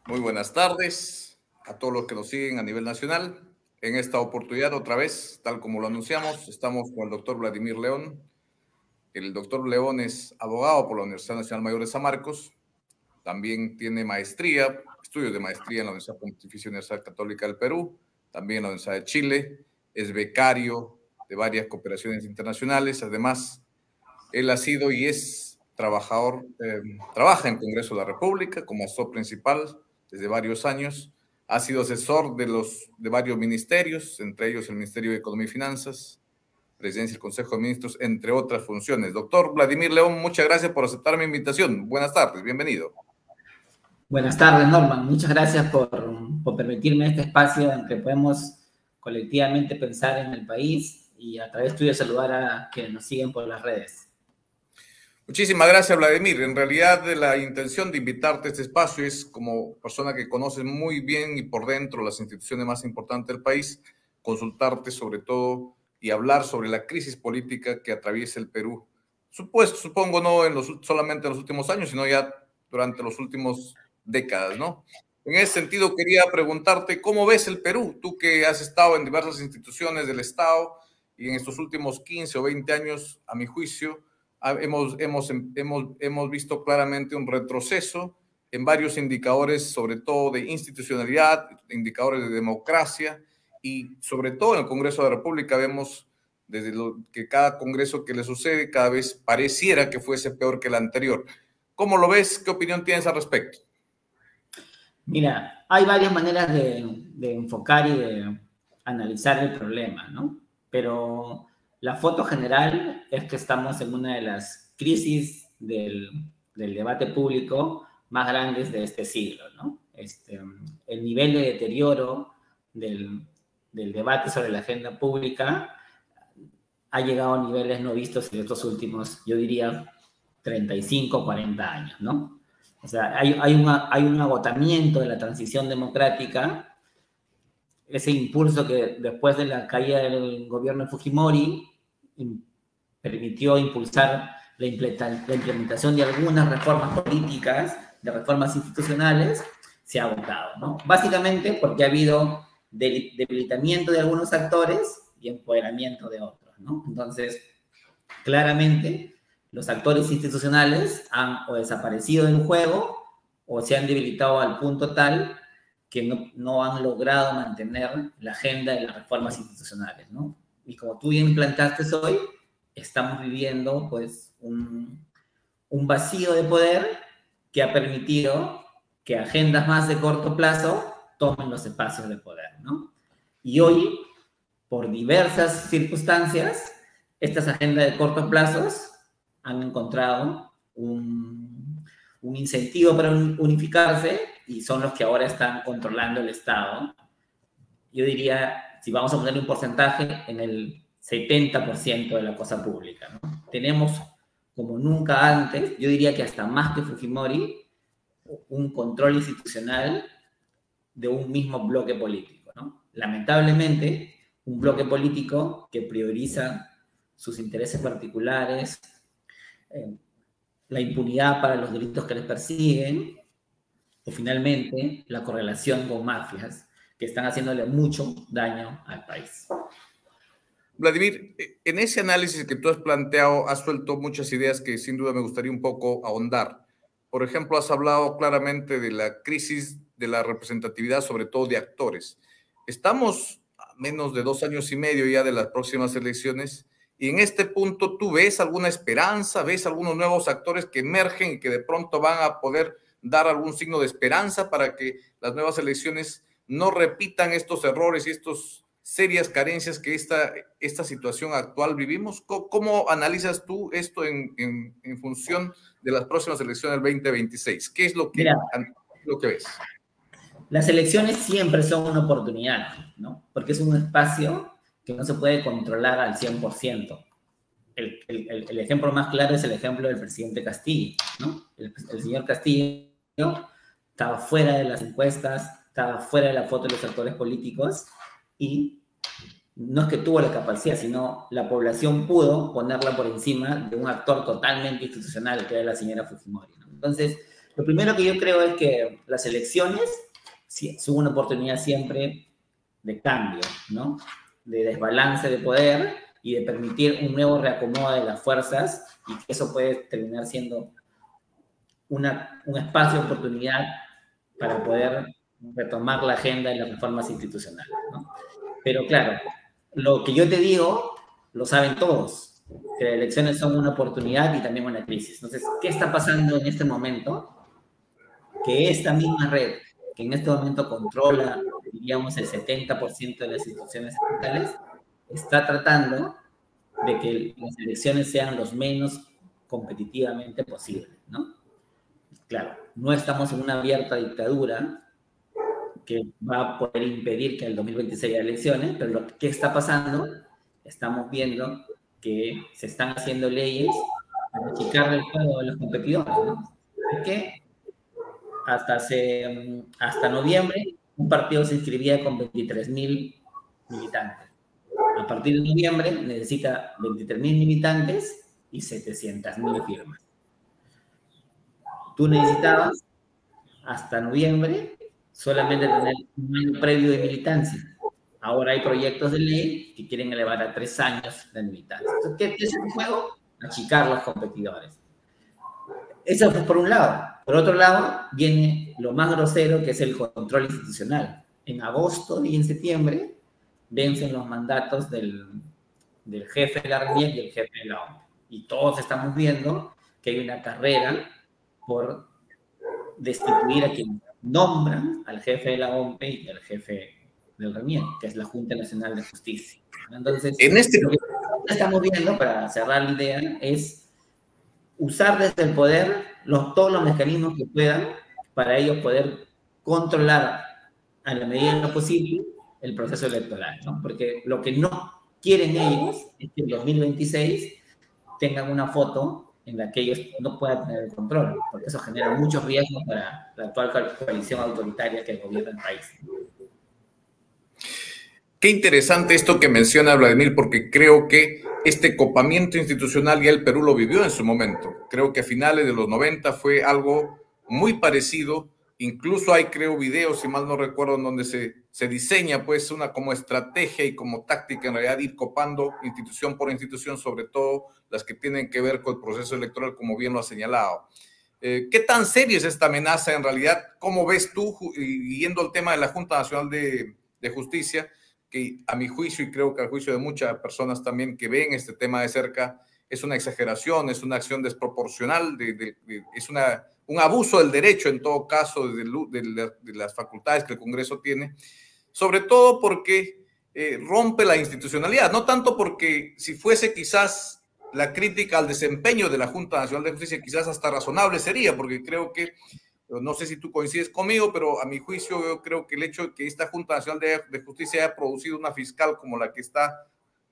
Muy buenas tardes a todos los que nos siguen a nivel nacional. En esta oportunidad, otra vez, tal como lo anunciamos, estamos con el doctor Vladimir León. El doctor León es abogado por la Universidad Nacional Mayor de San Marcos. También tiene maestría, estudios de maestría en la Universidad Pontificia Universidad Católica del Perú, también en la Universidad de Chile. Es becario de varias cooperaciones internacionales. Además, él ha sido y es trabajador, trabaja en Congreso de la República como asesor principal desde varios años. Ha sido asesor de varios ministerios, entre ellos el Ministerio de Economía y Finanzas, Presidencia del Consejo de Ministros, entre otras funciones. Doctor Vladimir León, muchas gracias por aceptar mi invitación. Buenas tardes, bienvenido. Buenas tardes, Norman. Muchas gracias por permitirme este espacio en que podemos colectivamente pensar en el país y a través tuyo saludar a quienes nos siguen por las redes. Muchísimas gracias, Vladimir. En realidad, la intención de invitarte a este espacio es, como persona que conoces muy bien y por dentro las instituciones más importantes del país, consultarte sobre todo y hablar sobre la crisis política que atraviesa el Perú. Supongo no solamente en los últimos años, sino ya durante los últimos décadas, ¿no? En ese sentido, quería preguntarte, ¿cómo ves el Perú? Tú que has estado en diversas instituciones del Estado y en estos últimos 15 o 20 años, a mi juicio, hemos visto claramente un retroceso en varios indicadores, sobre todo de institucionalidad, indicadores de democracia, y sobre todo en el Congreso de la República vemos que cada congreso que le sucede cada vez pareciera que fuese peor que el anterior. ¿Cómo lo ves? ¿Qué opinión tienes al respecto? Mira, hay varias maneras de enfocar y de analizar el problema, ¿no? Pero la foto general es que estamos en una de las crisis del debate público más grandes de este siglo, ¿no? El nivel de deterioro del debate sobre la agenda pública ha llegado a niveles no vistos en estos últimos, yo diría, 35, 40 años, ¿no? O sea, hay un agotamiento de la transición democrática, ese impulso que después de la caída del gobierno de Fujimori permitió impulsar la implementación de algunas reformas políticas, de reformas institucionales, se ha agotado, ¿no? Básicamente porque ha habido debilitamiento de algunos actores y empoderamiento de otros, ¿no? Entonces, claramente, los actores institucionales han o desaparecido del juego o se han debilitado al punto tal que no han logrado mantener la agenda de las reformas institucionales, ¿no? Y como tú bien planteaste hoy, estamos viviendo pues un vacío de poder que ha permitido que agendas más de corto plazo tomen los espacios de poder, ¿no? Y hoy, por diversas circunstancias, estas agendas de cortos plazos han encontrado un incentivo para unificarse y son los que ahora están controlando el Estado. Yo diría, si vamos a ponerle un porcentaje, en el 70% de la cosa pública, ¿no? Tenemos, como nunca antes, yo diría que hasta más que Fujimori, un control institucional de un mismo bloque político, ¿no? Lamentablemente, un bloque político que prioriza sus intereses particulares, la impunidad para los delitos que les persiguen, o finalmente la correlación con mafias que están haciéndole mucho daño al país. Vladimir, en ese análisis que tú has planteado, has suelto muchas ideas que sin duda me gustaría un poco ahondar. Por ejemplo, has hablado claramente de la crisis de la representatividad, sobre todo de actores. Estamos a menos de 2 años y medio ya de las próximas elecciones, y en este punto, ¿tú ves alguna esperanza? ¿Ves algunos nuevos actores que emergen y que de pronto van a poder dar algún signo de esperanza para que las nuevas elecciones no repitan estos errores y estos serias carencias que esta situación actual vivimos? ¿Cómo analizas tú esto en función de las próximas elecciones del 2026? ¿Qué es lo que ves? Las elecciones siempre son una oportunidad, ¿no? Porque es un espacio que no se puede controlar al 100%. El ejemplo más claro es el ejemplo del presidente Castillo, ¿no? El señor Castillo estaba fuera de las encuestas, estaba fuera de la foto de los actores políticos y no es que tuvo la capacidad, sino la población pudo ponerla por encima de un actor totalmente institucional que era la señora Fujimori, ¿no? Entonces, Lo primero que yo creo es que las elecciones son una oportunidad siempre de cambio, ¿no? De desbalance de poder y de permitir un nuevo reacomodo de las fuerzas, y que eso puede terminar siendo un espacio de oportunidad para poder retomar la agenda de las reformas institucionales, ¿no? Pero claro, lo que yo te digo, lo saben todos, que las elecciones son una oportunidad y también una crisis. Entonces, ¿qué está pasando en este momento? Que esta misma red, que en este momento controla, diríamos, el 70% de las instituciones estatales, está tratando de que las elecciones sean los menos competitivamente posibles, ¿no? Claro, no estamos en una abierta dictadura que va a poder impedir que en el 2026 haya elecciones, pero lo que está pasando, estamos viendo que se están haciendo leyes para achicar el juego de los competidores, ¿no? Porque hasta noviembre un partido se inscribía con 23.000 militantes. A partir de noviembre necesita 23.000 militantes y 700.000 firmas. Tú necesitabas hasta noviembre solamente tener un año previo de militancia. Ahora hay proyectos de ley que quieren elevar a 3 años de militancia. Entonces, ¿qué es el juego? Achicar los competidores. Eso fue por un lado. Por otro lado, viene lo más grosero, que es el control institucional. En agosto y en septiembre vencen los mandatos del jefe de la RENIEC y el jefe de la OMP. Y todos estamos viendo que hay una carrera por destituir a quien nombran al jefe de la OMP y al jefe del RENIEC, que es la Junta Nacional de Justicia. Entonces, lo que estamos viendo, para cerrar la idea, es usar desde el poder todos los mecanismos que puedan para ellos poder controlar a la medida de lo posible el proceso electoral, ¿no? Porque lo que no quieren ellos es que en 2026 tengan una foto en la que ellos no puedan tener el control, porque eso genera muchos riesgos para la actual coalición autoritaria que gobierna el país. Qué interesante esto que menciona Vladimir, porque creo que este copamiento institucional ya el Perú lo vivió en su momento. Creo que a finales de los 90 fue algo muy parecido. Incluso hay, creo, videos, si mal no recuerdo, en donde se diseña pues una como estrategia y como táctica en realidad ir copando institución por institución, sobre todo las que tienen que ver con el proceso electoral, como bien lo ha señalado. ¿Qué tan seria es esta amenaza en realidad? ¿Cómo ves tú, yendo al tema de la Junta Nacional de Justicia, que a mi juicio, y creo que al juicio de muchas personas también que ven este tema de cerca, es una exageración, es una acción desproporcional, es un abuso del derecho en todo caso de las facultades que el Congreso tiene, sobre todo porque rompe la institucionalidad, no tanto porque si fuese quizás la crítica al desempeño de la Junta Nacional de Justicia quizás hasta razonable sería, porque creo que, no sé si tú coincides conmigo, pero a mi juicio yo creo que el hecho de que esta Junta Nacional de Justicia haya producido una fiscal como la que está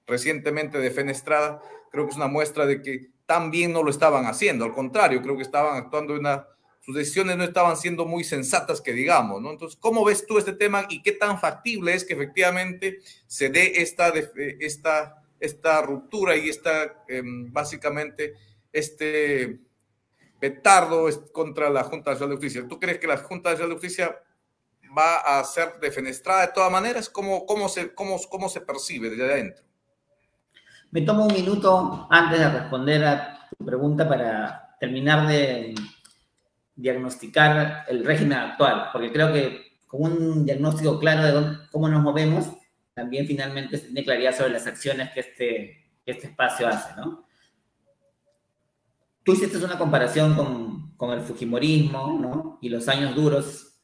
recientemente defenestrada, creo que es una muestra de que tan bien no lo estaban haciendo. Al contrario, creo que estaban actuando sus decisiones no estaban siendo muy sensatas, que digamos, ¿no? Entonces, ¿cómo ves tú este tema y qué tan factible es que efectivamente se dé esta ruptura y básicamente este petardo contra la Junta Nacional de Justicia? ¿Tú crees que la Junta Nacional de Justicia va a ser defenestrada de todas maneras? ¿Cómo se percibe desde adentro? Me tomo un minuto antes de responder a tu pregunta para terminar de diagnosticar el régimen actual, porque creo que con un diagnóstico claro de cómo nos movemos, también finalmente se tiene claridad sobre las acciones que este espacio hace, ¿no? Tú hiciste una comparación con el fujimorismo, ¿no? Y los años duros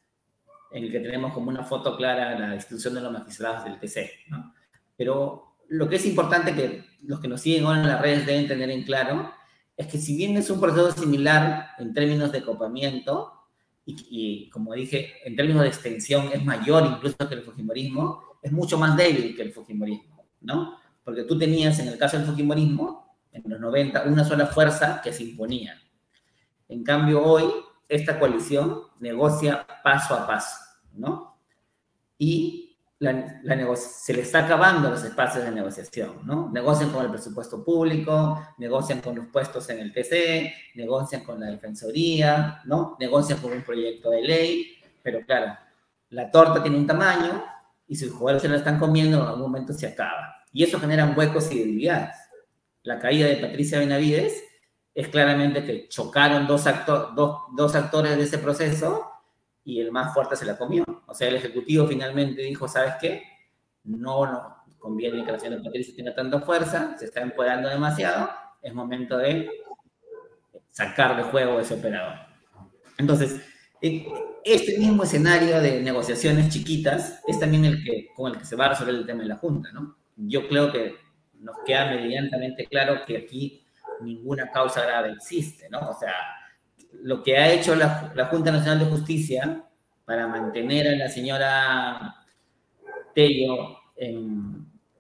en el que tenemos como una foto clara la institución de los magistrados del TC, ¿no? Pero lo que es importante que los que nos siguen ahora en las redes deben tener en claro es que si bien es un proceso similar en términos de copamiento y como dije, en términos de extensión es mayor incluso que el fujimorismo, es mucho más débil que el fujimorismo, ¿no? Porque tú tenías en el caso del fujimorismo, en los 90, una sola fuerza que se imponía. En cambio, hoy, esta coalición negocia paso a paso, ¿no? Y se le está acabando los espacios de negociación, ¿no? Negocian con el presupuesto público, negocian con los puestos en el TC, negocian con la Defensoría, ¿no? Negocian con un proyecto de ley, pero claro, la torta tiene un tamaño y si los jugadores se la están comiendo, en algún momento se acaba. Y eso genera huecos y debilidades. La caída de Patricia Benavides es claramente que chocaron dos actores de ese proceso y el más fuerte se la comió. O sea, el Ejecutivo finalmente dijo, ¿sabes qué? No nos conviene que la señora Patricia tenga tanta fuerza, se está empoderando demasiado, es momento de sacar de juego ese operador. Entonces, este mismo escenario de negociaciones chiquitas es también con el que se va a resolver el tema de la Junta, ¿no? Yo creo que nos queda medianamente claro que aquí ninguna causa grave existe, ¿no? O sea, lo que ha hecho la Junta Nacional de Justicia para mantener a la señora Tello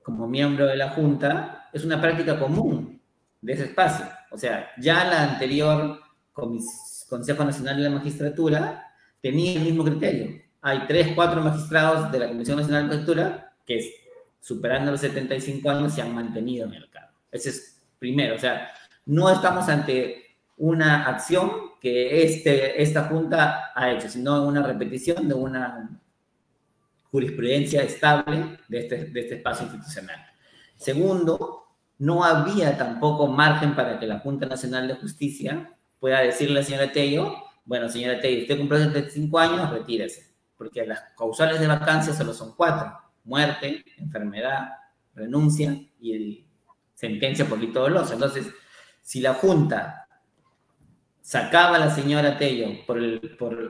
como miembro de la Junta es una práctica común de ese espacio. O sea, ya la anterior Consejo Nacional de la Magistratura tenía el mismo criterio. Hay 3, 4 magistrados de la Comisión Nacional de Magistratura que, superando los 75 años, se han mantenido en el cargo. Ese es primero. O sea, no estamos ante una acción que esta Junta ha hecho, sino una repetición de una jurisprudencia estable de este espacio institucional. Segundo, no había tampoco margen para que la Junta Nacional de Justicia pueda decirle a la señora Tello, bueno, señora Tello, usted cumplió 75 años, retírese, porque las causales de vacancia solo son 4, muerte, enfermedad, renuncia y sentencia por delito doloso. Entonces, si la Junta sacaba a la señora Tello por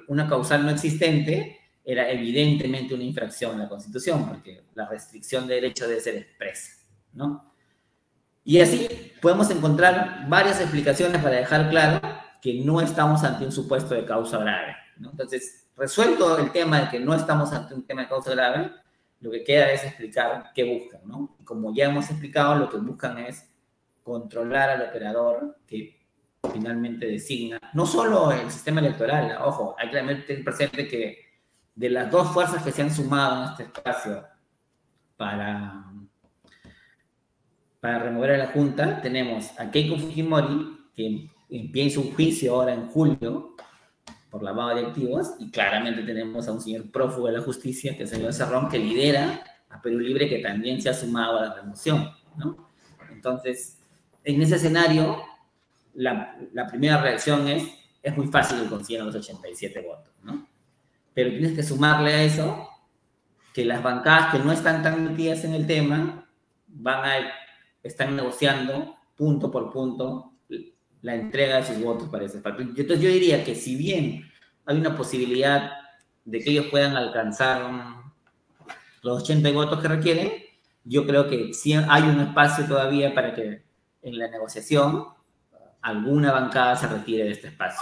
una causal no existente, era evidentemente una infracción a la Constitución, porque la restricción de derecho debe ser expresa, ¿no? Y así podemos encontrar varias explicaciones para dejar claro que no estamos ante un supuesto de causa grave, ¿no? Entonces, resuelto el tema de que no estamos ante un tema de causa grave, lo que queda es explicar qué buscan, ¿no? Como ya hemos explicado, lo que buscan es controlar al operador que finalmente designa, no solo el sistema electoral, ojo, hay que tener presente que de las 2 fuerzas que se han sumado en este espacio para remover a la Junta, tenemos a Keiko Fujimori, que empieza un juicio ahora en julio por lavado de activos, y claramente tenemos a un señor prófugo de la justicia, que es el señor Cerrón, que lidera a Perú Libre, que también se ha sumado a la remoción, ¿no? Entonces, en ese escenario, la primera reacción es muy fácil que consigan los 87 votos, ¿no? Pero tienes que sumarle a eso que las bancadas que no están tan metidas en el tema están negociando punto por punto la entrega de sus votos para ese espacio. Entonces yo diría que si bien hay una posibilidad de que ellos puedan alcanzar los 80 votos que requieren, yo creo que sí hay un espacio todavía para que en la negociación alguna bancada se retire de este espacio.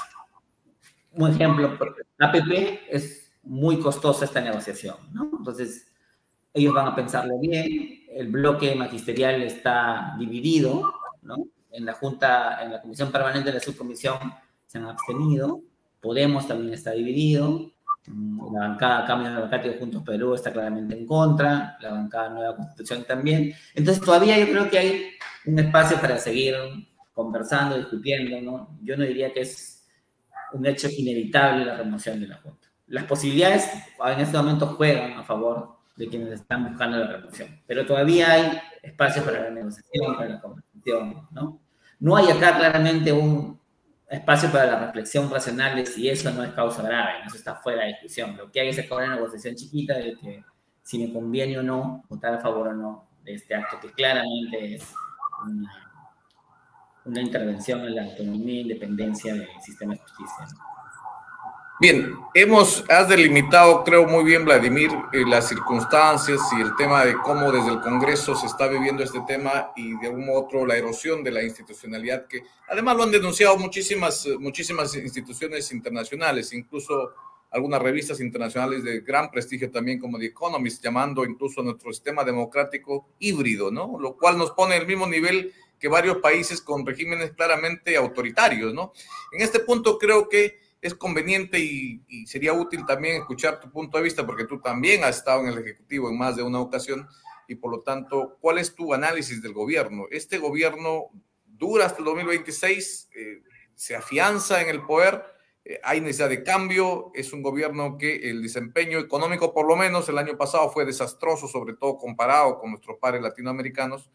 Un ejemplo, APP es muy costosa esta negociación, ¿no? Entonces, ellos van a pensarlo bien, el bloque magisterial está dividido, ¿no? En la Junta, en la Comisión Permanente de la Subcomisión se han abstenido, Podemos también está dividido, la bancada Cambio Democrático Juntos Perú está claramente en contra, la bancada Nueva Constitución también. Entonces, todavía yo creo que hay un espacio para seguir conversando, discutiendo, ¿no? Yo no diría que es un hecho inevitable la remoción de la Junta. Las posibilidades en este momento juegan a favor de quienes están buscando la remoción, pero todavía hay espacios para la negociación, para la conversación, ¿no? No hay acá claramente un espacio para la reflexión racional de si eso no es causa grave, no, eso está fuera de discusión. Lo que hay es acá una negociación chiquita de que si me conviene o no votar a favor o no de este acto que claramente es una intervención en la autonomía e independencia del sistema de justicia, ¿no? Bien, has delimitado, creo muy bien, Vladimir, las circunstancias y el tema de cómo desde el Congreso se está viviendo este tema y de un modo u otro la erosión de la institucionalidad, que además lo han denunciado muchísimas instituciones internacionales, incluso algunas revistas internacionales de gran prestigio también como The Economist, llamando incluso a nuestro sistema democrático híbrido, ¿no? Lo cual nos pone al mismo nivel que varios países con regímenes claramente autoritarios, ¿no? En este punto creo que es conveniente y sería útil también escuchar tu punto de vista, porque tú también has estado en el Ejecutivo en más de una ocasión, y por lo tanto, ¿cuál es tu análisis del gobierno? ¿Este gobierno dura hasta el 2026? ¿Se afianza en el poder? ¿Hay necesidad de cambio? Es un gobierno que el desempeño económico, por lo menos el año pasado, fue desastroso, sobre todo comparado con nuestros pares latinoamericanos.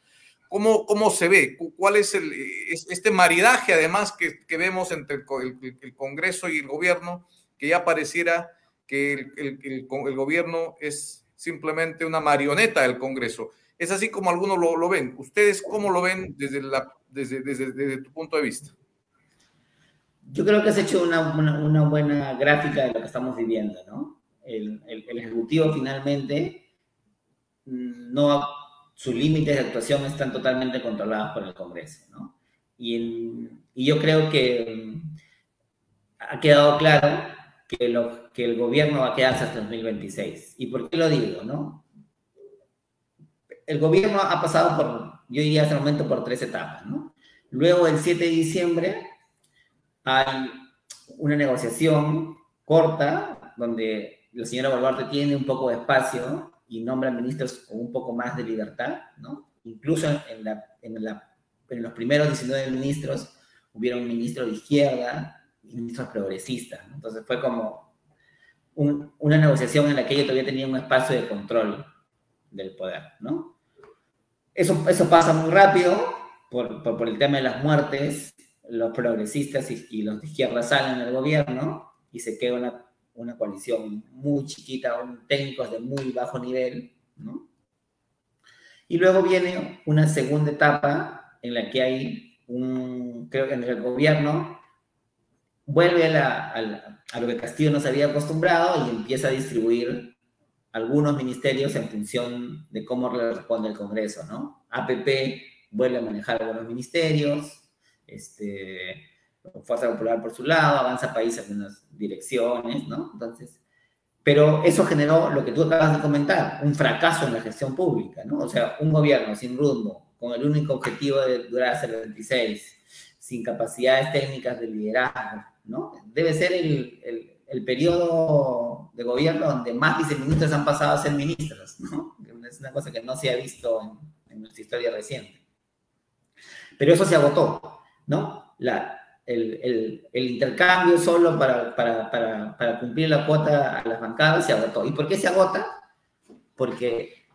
¿Cómo se ve? ¿Cuál es este maridaje, además, que vemos entre el Congreso y el gobierno, que ya pareciera que el gobierno es simplemente una marioneta del Congreso? Es así como algunos lo ven. ¿Ustedes cómo lo ven desde tu punto de vista? Yo creo que has hecho una buena gráfica de lo que estamos viviendo, ¿no? El Ejecutivo finalmente no... sus límites de actuación están totalmente controlados por el Congreso, ¿no? Y yo creo que ha quedado claro que el gobierno va a quedarse hasta 2026. ¿Y por qué lo digo, no? El gobierno ha pasado por, yo diría hasta el momento, por 3 etapas, ¿no? Luego, el 7 de diciembre, hay una negociación corta donde la señora Boluarte tiene un poco de espacio y nombra ministros con un poco más de libertad, ¿no? Incluso en los primeros 19 ministros hubieron un ministro de izquierda y ministros progresistas, ¿no? Entonces fue como una negociación en la que ella todavía tenía un espacio de control del poder, ¿no? Eso pasa muy rápido por el tema de las muertes. Los progresistas y los de izquierda salen del gobierno y se queda una coalición muy chiquita, técnicos de muy bajo nivel, ¿no? Y luego viene una segunda etapa en la que hay creo que en el gobierno vuelve a lo que Castillo nos había acostumbrado y empieza a distribuir algunos ministerios en función de cómo le responde el Congreso, ¿no? APP vuelve a manejar algunos ministerios, Fuerza Popular por su lado, Avanza País en algunas direcciones, ¿no? Entonces, pero eso generó lo que tú acabas de comentar, un fracaso en la gestión pública, ¿no? O sea, un gobierno sin rumbo, con el único objetivo de durar hasta el 26, sin capacidades técnicas de liderazgo, ¿no? Debe ser el periodo de gobierno donde más viceministros han pasado a ser ministros, ¿no? Es una cosa que no se ha visto en nuestra historia reciente. Pero eso se agotó, ¿no? El intercambio solo para cumplir la cuota a las bancadas se agotó. ¿Y por qué se agota? Porque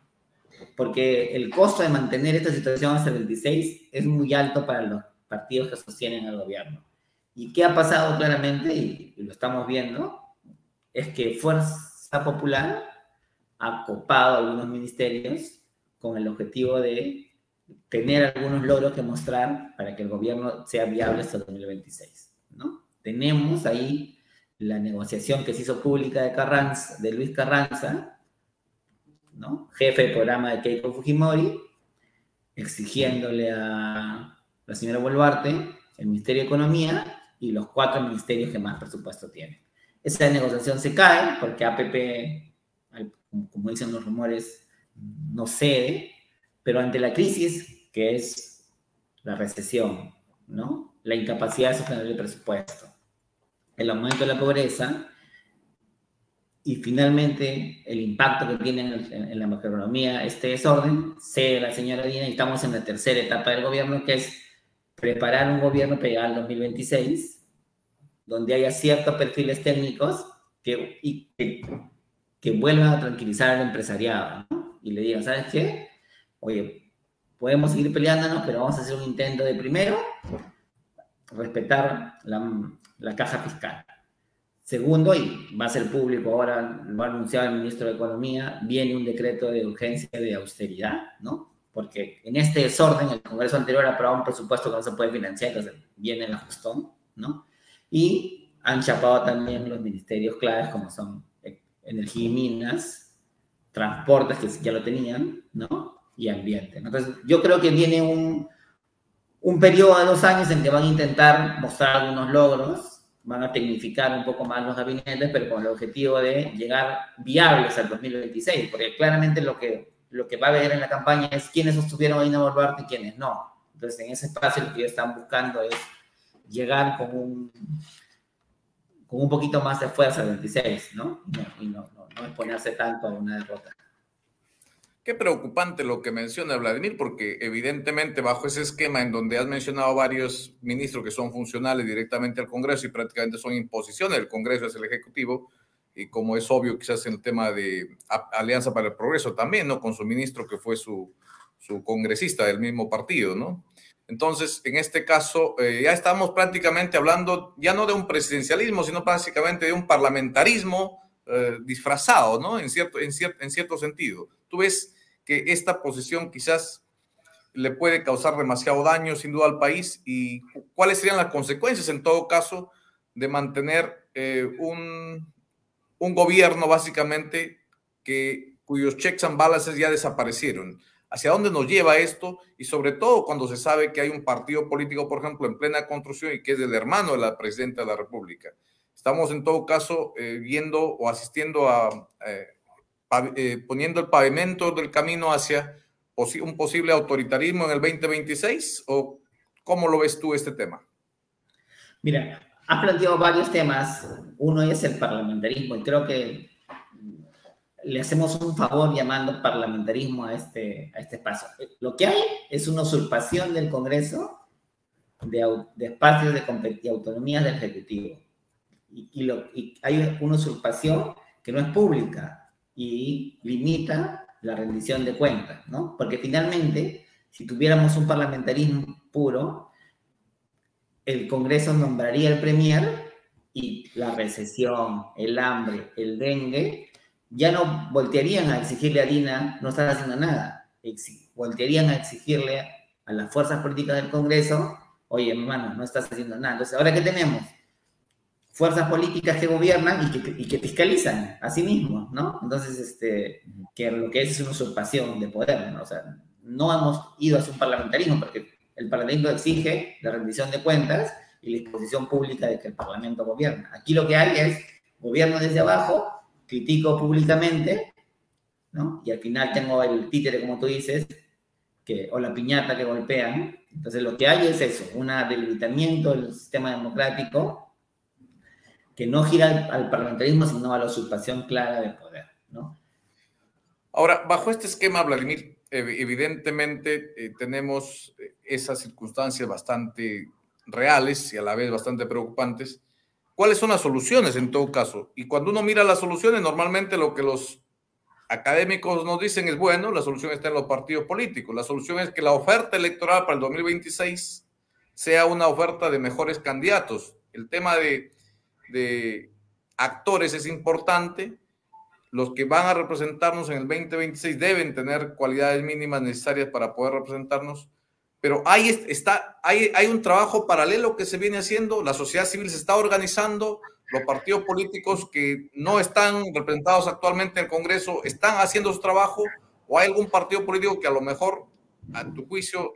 el costo de mantener esta situación hasta el 26 es muy alto para los partidos que sostienen al gobierno. ¿Y qué ha pasado claramente? Y lo estamos viendo, es que Fuerza Popular ha copado algunos ministerios con el objetivo de tener algunos logros que mostrar para que el gobierno sea viable hasta el 2026, ¿no? Tenemos ahí la negociación que se hizo pública de Luis Carranza, ¿no? Jefe de programa de Keiko Fujimori, exigiéndole a la señora Boluarte el Ministerio de Economía y los 4 ministerios que más presupuesto tienen. Esa negociación se cae porque APP, como dicen los rumores, no cede, pero ante la crisis, que es la recesión, ¿no? La incapacidad de sostener el presupuesto, el aumento de la pobreza y finalmente el impacto que tiene en la macroeconomía este desorden, cede la señora Dina y estamos en la tercera etapa del gobierno, que es preparar un gobierno para llegar al 2026, donde haya ciertos perfiles técnicos que vuelvan a tranquilizar al empresariado, ¿no? Y le digan, ¿sabes qué? Oye, podemos seguir peleándonos, pero vamos a hacer un intento de primero respetar la caja fiscal. Segundo, y va a ser público ahora, lo ha anunciado el ministro de Economía, viene un decreto de urgencia de austeridad, ¿no? Porque en este desorden, el Congreso anterior aprobó un presupuesto que no se puede financiar, entonces viene el ajustón, ¿no? Y han chapado también los ministerios claves como son energía y minas, transportes, que ya lo tenían, ¿no? Y ambiente. Entonces, yo creo que viene un periodo de 2 años en que van a intentar mostrar algunos logros, van a tecnificar un poco más los gabinetes, pero con el objetivo de llegar viables al 2026, porque claramente lo que va a haber en la campaña es quiénes sostuvieron a Dina Boluarte y quiénes no. Entonces, en ese espacio lo que ellos están buscando es llegar con con un poquito más de fuerza el 26, ¿no? Y no exponerse tanto a una derrota. Qué preocupante lo que menciona Vladimir, porque evidentemente bajo ese esquema en donde has mencionado varios ministros que son funcionales directamente al Congreso y prácticamente son imposiciones del Congreso hacia el Ejecutivo, y como es obvio quizás en el tema de Alianza para el Progreso también, ¿no? Con su ministro que fue su congresista del mismo partido, ¿no? Entonces, en este caso, ya estamos prácticamente hablando ya no de un presidencialismo, sino básicamente de un parlamentarismo disfrazado, ¿no? En cierto sentido. Tú ves que esta posición quizás le puede causar demasiado daño, sin duda, al país, y cuáles serían las consecuencias, en todo caso, de mantener un gobierno, básicamente, cuyos checks and balances ya desaparecieron. ¿Hacia dónde nos lleva esto? Y sobre todo cuando se sabe que hay un partido político, por ejemplo, en plena construcción y que es el hermano de la presidenta de la República. Estamos, en todo caso, viendo o asistiendo a poniendo el pavimento del camino hacia un posible autoritarismo en el 2026, ¿o cómo lo ves tú este tema? Mira, has planteado varios temas. Uno es el parlamentarismo y creo que le hacemos un favor llamando parlamentarismo a este espacio. Lo que hay es una usurpación del Congreso de espacios de autonomía del Ejecutivo. Y hay una usurpación que no es pública y limita la rendición de cuentas, ¿no? Porque finalmente, si tuviéramos un parlamentarismo puro, el Congreso nombraría al premier y la recesión, el hambre, el dengue, ya no voltearían a exigirle a Dina, no están haciendo nada, voltearían a exigirle a las fuerzas políticas del Congreso, oye, hermano, no estás haciendo nada. Entonces, ¿ahora qué tenemos? Fuerzas políticas que gobiernan y que fiscalizan a sí mismos, ¿no? Entonces, que lo que es una usurpación de poder, ¿no? O sea, no hemos ido hacia un parlamentarismo porque el parlamento exige la rendición de cuentas y la exposición pública de que el parlamento gobierna. Aquí lo que hay es gobierno desde abajo, critico públicamente, ¿no? Y al final tengo el títere, como tú dices, o la piñata que golpean. Entonces lo que hay es eso, un debilitamiento del sistema democrático que no gira al parlamentarismo, sino a la usurpación clara del poder, ¿no? Ahora, bajo este esquema, Vladimir, evidentemente tenemos esas circunstancias bastante reales y a la vez bastante preocupantes. ¿Cuáles son las soluciones en todo caso? Y cuando uno mira las soluciones, normalmente lo que los académicos nos dicen es, bueno, la solución está en los partidos políticos. La solución es que la oferta electoral para el 2026 sea una oferta de mejores candidatos. El tema de actores es importante. Los que van a representarnos en el 2026 deben tener cualidades mínimas necesarias para poder representarnos, pero hay un trabajo paralelo que se viene haciendo, la sociedad civil se está organizando, los partidos políticos que no están representados actualmente en el Congreso están haciendo su trabajo, o hay algún partido político que a lo mejor, a tu juicio,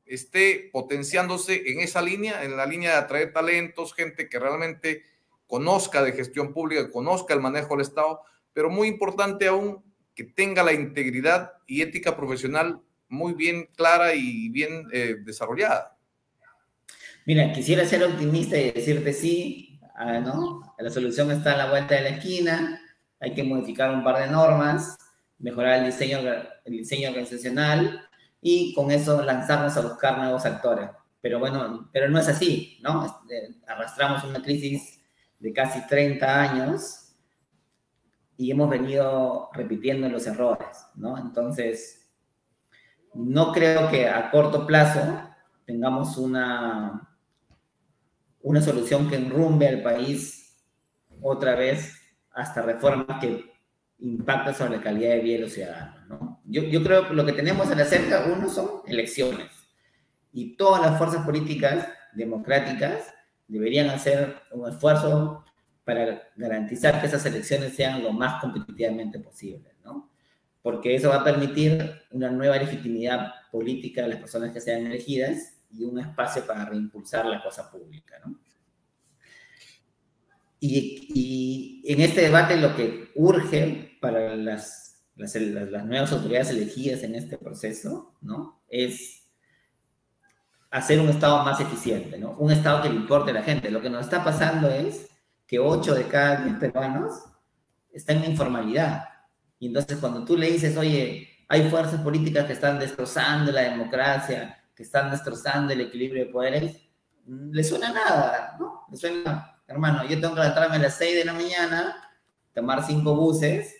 esté potenciándose en esa línea, en la línea de atraer talentos, gente que realmente conozca de gestión pública, conozca el manejo del Estado, pero muy importante aún, que tenga la integridad y ética profesional muy bien clara y bien desarrollada. Mira, quisiera ser optimista y decirte sí, ¿no? La solución está a la vuelta de la esquina, hay que modificar un par de normas, mejorar el diseño organizacional y con eso lanzarnos a buscar nuevos actores. Pero bueno, pero no es así, ¿no? Arrastramos una crisis de casi 30 años y hemos venido repitiendo los errores, ¿no? Entonces, no creo que a corto plazo tengamos una solución que enrumbe al país otra vez hasta reformas que impacten sobre la calidad de vida de los ciudadanos, ¿no? Yo creo que lo que tenemos a la cerca, uno, son elecciones. Y todas las fuerzas políticas democráticas deberían hacer un esfuerzo para garantizar que esas elecciones sean lo más competitivamente posible, ¿no? Porque eso va a permitir una nueva legitimidad política de las personas que sean elegidas y un espacio para reimpulsar la cosa pública, ¿no? Y en este debate lo que urge para las nuevas autoridades elegidas en este proceso, ¿no? Es hacer un Estado más eficiente, ¿no? Un Estado que le importe a la gente. Lo que nos está pasando es que 8 de cada 10 peruanos están en la informalidad. Y entonces cuando tú le dices, oye, hay fuerzas políticas que están destrozando la democracia, que están destrozando el equilibrio de poderes, le suena nada, ¿no? Le suena, hermano, yo tengo que levantarme a las 6 de la mañana, tomar 5 buses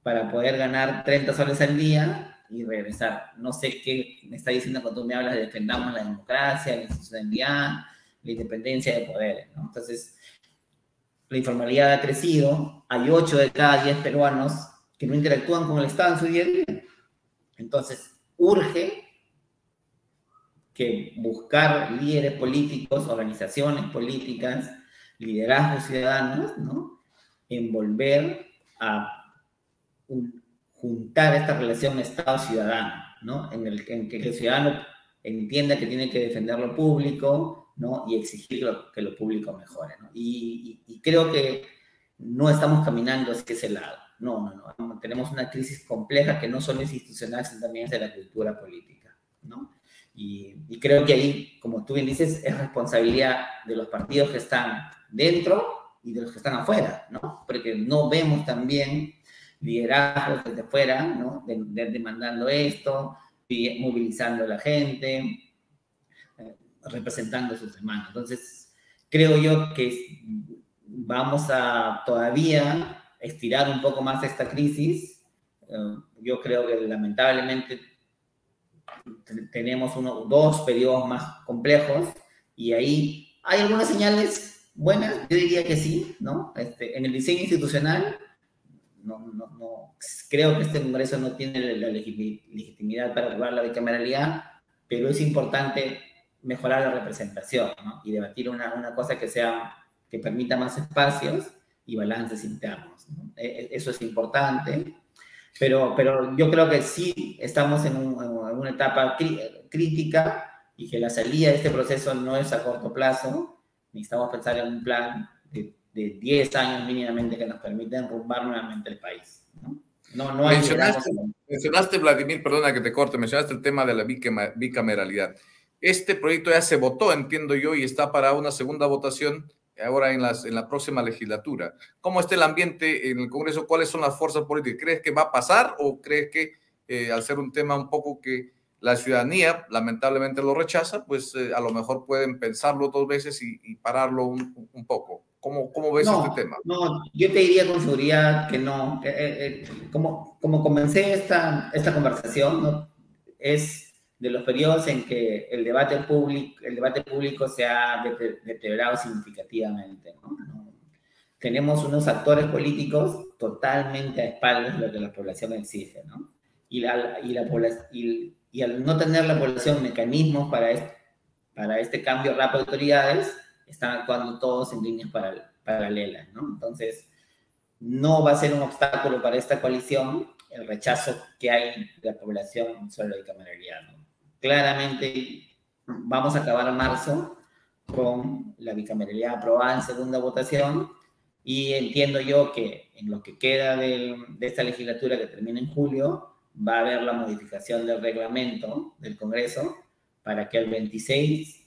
para poder ganar 30 soles al día y regresar. No sé qué me está diciendo cuando tú me hablas de defendamos la democracia, la institucionalidad, la independencia de poderes, ¿no? Entonces, la informalidad ha crecido, hay 8 de cada 10 peruanos que no interactúan con el Estado en su día a día. Entonces, urge que buscar líderes políticos, organizaciones políticas, liderazgos ciudadanos, ¿no? Envolver a juntar esta relación Estado-ciudadano, ¿no? En que el ciudadano entienda que tiene que defender lo público, ¿no? Y exigir que lo público mejore, ¿no? Y creo que no estamos caminando hacia ese lado. No. Tenemos una crisis compleja que no solo es institucional, sino también es de la cultura política, ¿no? Y creo que ahí, como tú bien dices, es responsabilidad de los partidos que están dentro y de los que están afuera, ¿no? Porque no vemos también liderazgos desde fuera, ¿no? Demandando esto, movilizando a la gente, representando sus demandas. Entonces, creo yo que vamos a todavía estirar un poco más esta crisis. Yo creo que lamentablemente tenemos 2 periodos más complejos y ahí hay algunas señales buenas, yo diría que sí, ¿no? En el diseño institucional, no, creo que este Congreso no tiene la legitimidad para lograr la bicameralidad, pero es importante mejorar la representación, ¿no? Y debatir una cosa que permita más espacios y balances internos, ¿no? Eso es importante, pero yo creo que sí estamos en una etapa crítica y que la salida de este proceso no es a corto plazo. Necesitamos pensar en un plan de 10 años mínimamente que nos permita enrumbar nuevamente el país, ¿no? No hay mencionaste, Vladimir, perdona que te corte, mencionaste el tema de la bicameralidad. Este proyecto ya se votó, entiendo yo, y está para una segunda votación ahora en la próxima legislatura. ¿Cómo está el ambiente en el Congreso? ¿Cuáles son las fuerzas políticas? ¿Crees que va a pasar o crees que al ser un tema un poco que la ciudadanía lamentablemente lo rechaza, pues a lo mejor pueden pensarlo 2 veces y pararlo un poco? ¿Cómo ves este tema? No, yo te diría con seguridad que no. Como comencé esta conversación, ¿no? Es de los periodos en que el debate público se ha deteriorado significativamente, ¿no? Tenemos unos actores políticos totalmente a espaldas de lo que la población exige, ¿no? Y al no tener la población mecanismos para este cambio rápido de autoridades, están actuando todos en líneas paralelas, ¿no? Entonces, no va a ser un obstáculo para esta coalición el rechazo que hay de la población sobre la bicameralidad, ¿no? Claramente vamos a acabar en marzo con la bicameralidad aprobada en segunda votación y entiendo yo que en lo que queda de esta legislatura que termina en julio va a haber la modificación del reglamento del Congreso para que el 26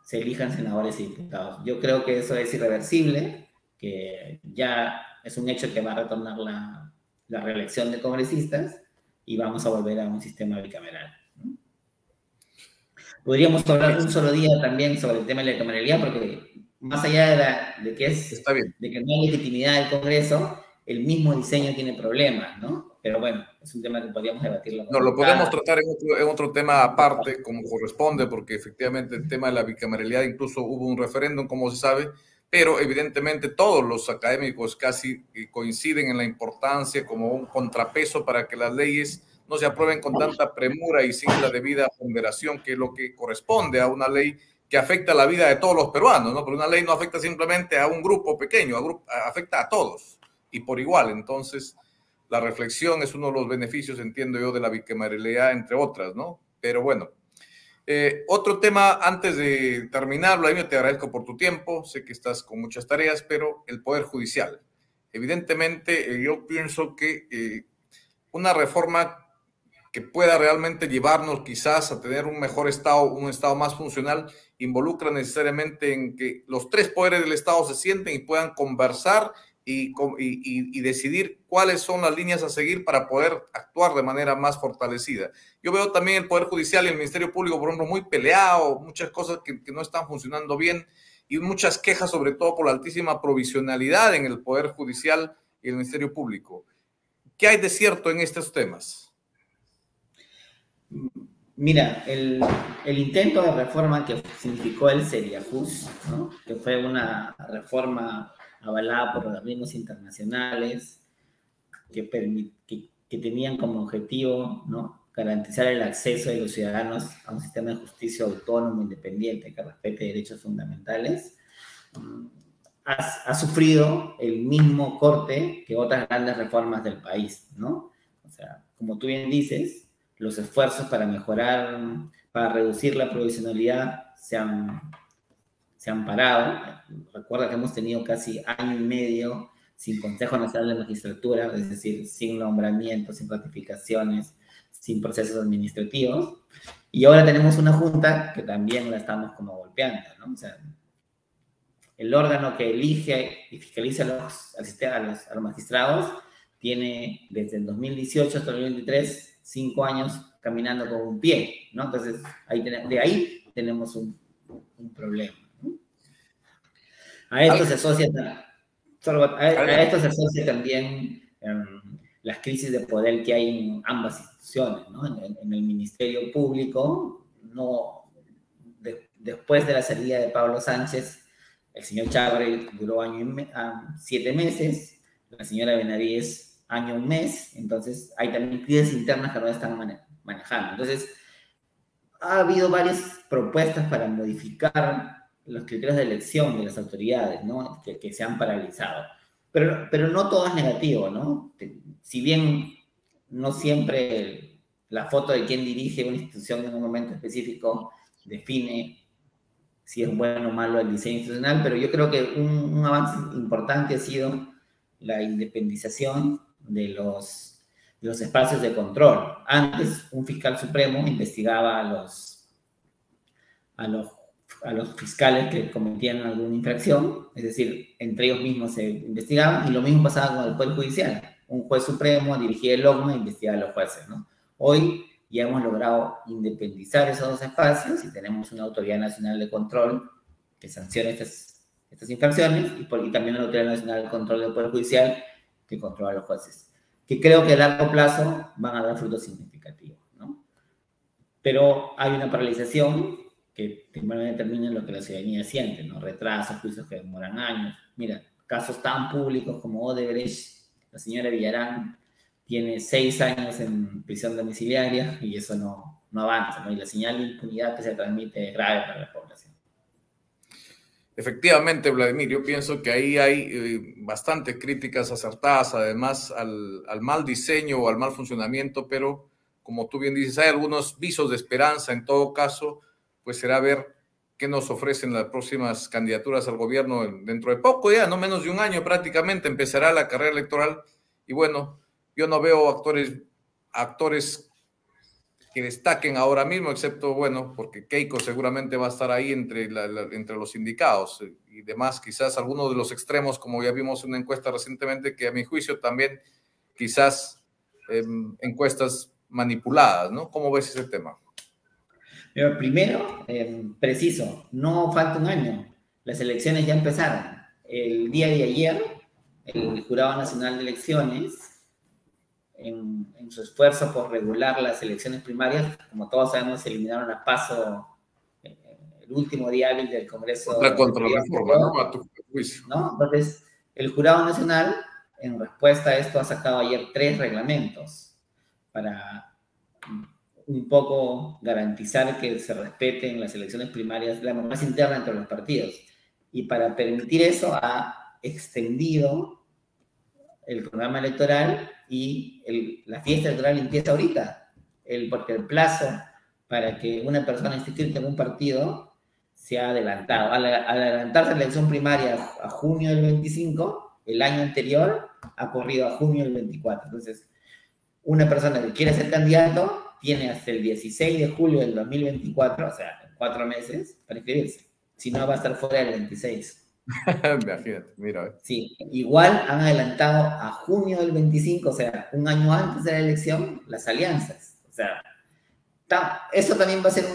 se elijan senadores y diputados. Yo creo que eso es irreversible, que ya es un hecho que va a retornar la reelección de congresistas y vamos a volver a un sistema bicameral, ¿no? Podríamos hablar un solo día también sobre el tema de la bicameralidad, porque más allá de que no hay legitimidad del Congreso, el mismo diseño tiene problemas, ¿no? Pero bueno, es un tema que podríamos debatirlo. No, lo podemos tratar en otro tema aparte, como corresponde, porque efectivamente el tema de la bicameralidad, incluso hubo un referéndum, como se sabe, pero evidentemente todos los académicos casi coinciden en la importancia como un contrapeso para que las leyes no se aprueben con tanta premura y sin la debida ponderación, que es lo que corresponde a una ley que afecta la vida de todos los peruanos, ¿no? Pero una ley no afecta simplemente a un grupo pequeño, afecta a todos y por igual. Entonces, la reflexión es uno de los beneficios, entiendo yo, de la bicameralidad, entre otras, ¿no? Pero bueno, otro tema antes de terminar, Vladimir, te agradezco por tu tiempo, sé que estás con muchas tareas, pero el Poder Judicial. Evidentemente, yo pienso que una reforma que pueda realmente llevarnos quizás a tener un mejor Estado, un Estado más funcional, involucra necesariamente en que los tres poderes del Estado se sienten y puedan conversar y decidir cuáles son las líneas a seguir para poder actuar de manera más fortalecida. Yo veo también el Poder Judicial y el Ministerio Público, por ejemplo, muy peleado, muchas cosas que no están funcionando bien y muchas quejas, sobre todo por la altísima provisionalidad en el Poder Judicial y el Ministerio Público. ¿Qué hay de cierto en estos temas? Mira, el intento de reforma que significó el Seriafus, ¿no? Que fue una reforma avalada por organismos internacionales que tenían como objetivo, ¿no?, garantizar el acceso de los ciudadanos a un sistema de justicia autónomo, independiente, que respete derechos fundamentales, ha sufrido el mismo corte que otras grandes reformas del país, ¿no? O sea, como tú bien dices, los esfuerzos para mejorar, para reducir la provisionalidad se han parado. Recuerda que hemos tenido casi año y medio sin Consejo Nacional de Magistratura, es decir, sin nombramientos, sin ratificaciones, sin procesos administrativos. Y ahora tenemos una junta que también la estamos como golpeando, ¿no? O sea, el órgano que elige y fiscaliza a los magistrados tiene desde el 2018 hasta el 2023 5 años caminando con un pie, ¿no? Entonces, de ahí tenemos un problema, ¿no? A esto se asocia también las crisis de poder que hay en ambas instituciones, ¿no? En el Ministerio Público, después de la salida de Pablo Sánchez, el señor Chávez duró 7 meses, la señora Benavides año, un mes, entonces hay también crisis internas que no están manejando. Entonces, ha habido varias propuestas para modificar los criterios de elección de las autoridades, ¿no?, que se han paralizado. Pero no todo es negativo, ¿no? Si bien no siempre la foto de quien dirige una institución en un momento específico define si es bueno o malo el diseño institucional, pero yo creo que un avance importante ha sido la independización de los espacios de control. Antes, un fiscal supremo investigaba a los fiscales que cometían alguna infracción, es decir, entre ellos mismos se investigaban, y lo mismo pasaba con el Poder Judicial. Un juez supremo dirigía el OCMA e investigaba a los jueces, ¿no? Hoy ya hemos logrado independizar esos dos espacios y tenemos una Autoridad Nacional de Control que sanciona estas infracciones y también una Autoridad Nacional de Control del Poder Judicial que controla a los jueces, que creo que a largo plazo van a dar frutos significativos, ¿no? Pero hay una paralización que primeramente termina en lo que la ciudadanía siente, ¿no? Retrasos, juicios que demoran años. Mira, casos tan públicos como Odebrecht, la señora Villarán tiene 6 años en prisión domiciliaria y eso no avanza, ¿no? Y la señal de impunidad que se transmite es grave para la población. Efectivamente, Vladimir, yo pienso que ahí hay bastantes críticas acertadas, además, al mal diseño o al mal funcionamiento, pero como tú bien dices, hay algunos visos de esperanza. En todo caso, pues será ver qué nos ofrecen las próximas candidaturas al gobierno dentro de poco, ya no menos de un año prácticamente empezará la carrera electoral. Y bueno, yo no veo actores que destaquen ahora mismo, excepto, bueno, porque Keiko seguramente va a estar ahí entre los sindicados y demás, quizás algunos de los extremos, como ya vimos en una encuesta recientemente, que a mi juicio también quizás encuestas manipuladas, ¿no? ¿Cómo ves ese tema? Pero primero, preciso, no falta un año, las elecciones ya empezaron. El día de ayer, el Jurado Nacional de Elecciones, en su esfuerzo por regular las elecciones primarias, como todos sabemos, se eliminaron a PASO el último día hábil del Congreso. La contrarreforma, ¿no? A tu juicio. ¿No? Entonces, el Jurado Nacional, en respuesta a esto, ha sacado ayer 3 reglamentos para un poco garantizar que se respeten las elecciones primarias, la más interna entre los partidos. Y para permitir eso, ha extendido el programa electoral y la fiesta electoral empieza ahorita, porque el plazo para que una persona esté inscrita en un partido se ha adelantado. Al adelantarse la elección primaria a junio del 25, el año anterior ha corrido a junio del 24. Entonces, una persona que quiere ser candidato tiene hasta el 16 de julio del 2024, o sea, 4 meses, para inscribirse. Si no, va a estar fuera del 26. Imagínate, mira. Sí, igual han adelantado a junio del 25, o sea, un año antes de la elección, las alianzas. O sea, eso también va a ser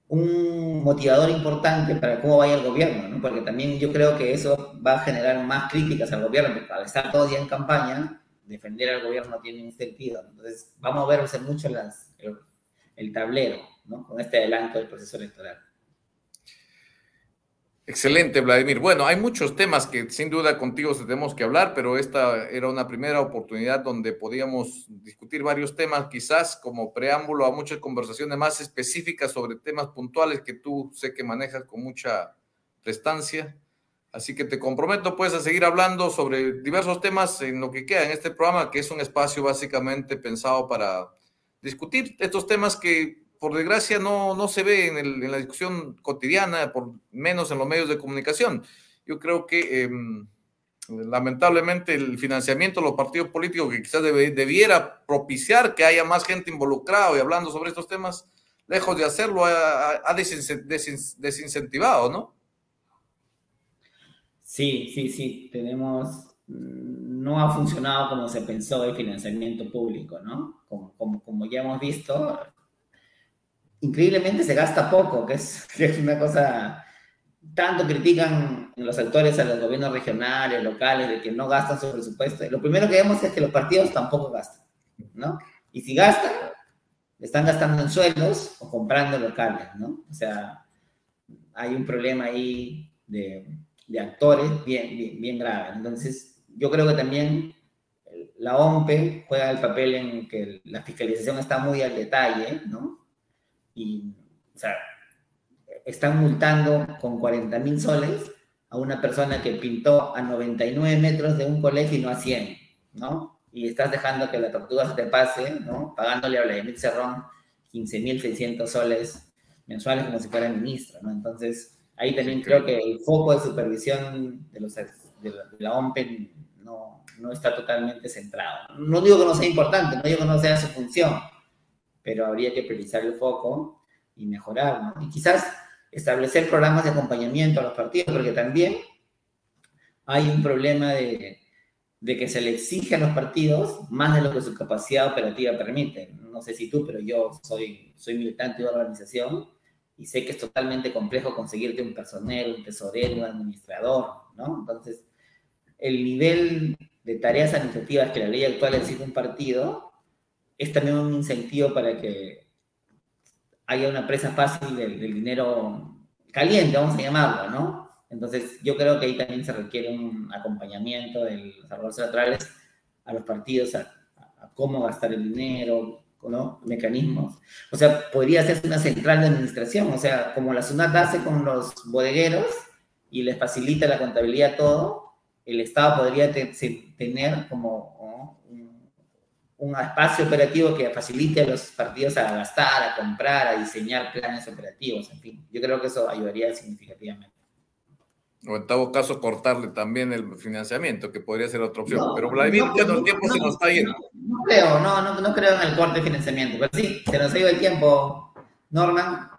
un motivador importante para cómo vaya el gobierno, ¿no? Porque también yo creo que eso va a generar más críticas al gobierno, porque al estar todos ya en campaña, defender al gobierno tiene un sentido. Entonces, vamos a ver mucho el tablero, ¿no? Con este adelanto del proceso electoral. Excelente, Vladimir. Bueno, hay muchos temas que sin duda contigo tenemos que hablar, pero esta era una primera oportunidad donde podíamos discutir varios temas, quizás como preámbulo a muchas conversaciones más específicas sobre temas puntuales que tú sé que manejas con mucha prestancia. Así que te comprometo pues a seguir hablando sobre diversos temas en lo que queda en este programa, que es un espacio básicamente pensado para discutir estos temas que por desgracia no se ve en la discusión cotidiana, por menos en los medios de comunicación. Yo creo que lamentablemente el financiamiento de los partidos políticos, que quizás debiera propiciar que haya más gente involucrada y hablando sobre estos temas, lejos de hacerlo, ha desincentivado, ¿no? Sí, no ha funcionado como se pensó el financiamiento público, ¿no? Como ya hemos visto, increíblemente se gasta poco, que es una cosa, tanto critican los actores a los gobiernos regionales, locales, de que no gastan su presupuesto. Lo primero que vemos es que los partidos tampoco gastan, ¿no? Y si gastan, están gastando en sueldos o comprando locales, ¿no? O sea, hay un problema ahí de actores bien grave. Entonces, yo creo que también la OMPE juega el papel en que la fiscalización está muy al detalle, ¿no? Y, o sea, están multando con 40.000 soles a una persona que pintó a 99 metros de un colegio y no a 100, ¿no? Y estás dejando que la tortuga se te pase, ¿no? Pagándole a Vladimir Cerrón 15.600 soles mensuales como si fuera ministro, ¿no? Entonces, ahí también creo que el foco de supervisión de la OMPE no está totalmente centrado. No digo que no sea importante, no digo que no sea su función, pero habría que priorizar el foco y mejorar, ¿no? Y quizás establecer programas de acompañamiento a los partidos, porque también hay un problema de que se le exige a los partidos más de lo que su capacidad operativa permite. No sé si tú, pero yo soy militante de una organización y sé que es totalmente complejo conseguirte un personal, un tesorero, un administrador, ¿no? Entonces, el nivel de tareas administrativas que la ley actual exige un partido es también un incentivo para que haya una presa fácil del dinero caliente, vamos a llamarlo, ¿no? Entonces, yo creo que ahí también se requiere un acompañamiento de los desarrolladores electorales a los partidos a cómo gastar el dinero, ¿no? Mecanismos. O sea, podría hacerse una central de administración, o sea, como la SUNAT hace con los bodegueros y les facilita la contabilidad todo, el Estado podría tener como, ¿no?, un espacio operativo que facilite a los partidos a gastar, a comprar, a diseñar planes operativos, en fin. Yo creo que eso ayudaría significativamente. O en todo caso, cortarle también el financiamiento, que podría ser otra opción. Pero Vladimir, el tiempo se nos está yendo. No creo en el corte de financiamiento, pero sí, se nos ha ido el tiempo. Norman,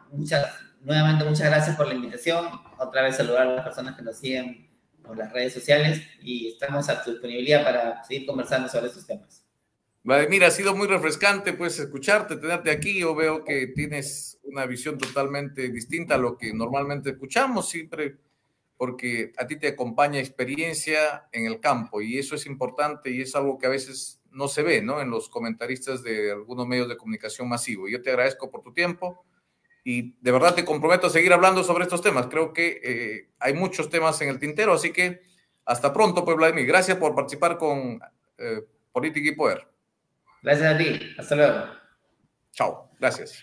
nuevamente muchas gracias por la invitación. Otra vez saludar a las personas que nos siguen por las redes sociales y estamos a tu disponibilidad para seguir conversando sobre estos temas. Vladimir, ha sido muy refrescante pues escucharte, tenerte aquí. Yo veo que tienes una visión totalmente distinta a lo que normalmente escuchamos siempre, porque a ti te acompaña experiencia en el campo y eso es importante y es algo que a veces no se ve, ¿no?, en los comentaristas de algunos medios de comunicación masivo. Yo te agradezco por tu tiempo y de verdad te comprometo a seguir hablando sobre estos temas. Creo que hay muchos temas en el tintero, así que hasta pronto, pues Vladimir. Gracias por participar con Política y Poder. Gracias a ti. Hasta luego. Chao. Gracias.